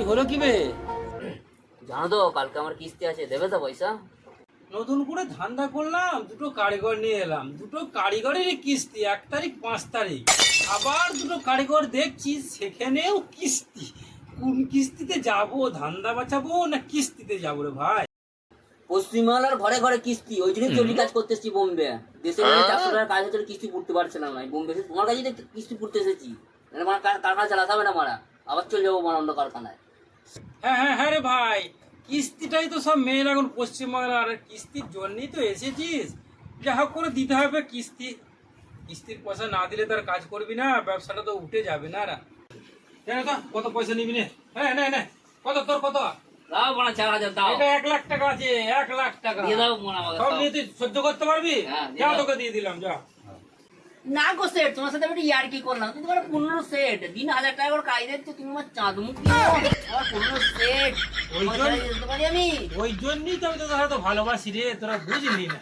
হলো কি বে? জানো তো কালকে আমার কিস্তি আছে, দেবে তো পয়সা? নতুন করে ধান্দা করলাম, দুটো কারিগর নিয়ে এলাম, দুটো কারিগরের কিস্তি 1 তারিখ 5 তারিখ। আবার দুটো কারিগর দেখছি সেখানেও কিস্তি। কোন কিস্তিতে যাবো? ধান্দা বাঁচাবো না কিস্তিতে যাবো রে ভাই? পশ্চিমবাংলার ঘরে ঘরে কিস্তি, ওই জন্যই চটি কাজ করতে এসেছি বোম্বে। দেশে 400 টাকার কাজ হচ্ছে, কিস্তি পড়তে পারছিলাম না। বোম্বে এসে তোমার কাছে কিস্তি পড়তে এসেছি। কারখানা চালাতে হবে না মারা, আবার চলে যাবো অন্য কারখানায়। হ্যাঁ হ্যাঁ হ্যাঁ রে ভাই, কিস্তিটাই তো সব মেয়ের এখন পশ্চিমবাংলার। আর কিস্তির জন্যই তো এসেছিস, যা হোক করে দিতে হবে কিস্তি। কিস্তির পয়সা না দিলে তার কাজ করবি না, ব্যবসাটা তো উঠে যাবে না। জানো তো কত পয়সা নিবি নে? হ্যাঁ নে নে, কত তোর কত? দাও বড় 4000 দাও। এটা 1 লাখ টাকা আছে, 1 লাখ টাকা দিয়ে দাও মনে আমাকে। সব নিয়ে তুই সহ্য করতে পারবি? হ্যাঁ, দিয়ে যা দাও। তোকে দিয়ে দিলাম, যা। না গো সেট, তোমার সাথে আমি ইয়ার কি করলাম? তুমি তোমার 15 সেট দিন 1000 টাকা করে কাজ দিচ্ছ, তুমি আমার চাঁদ মুখ দিয়ে আমার 15 সেট ওই জন্য- দিতে পারি আমি? ওই জন্যই তো আমি তোদের সাথে ভালোবাসি রে, তোরা বুঝলি না।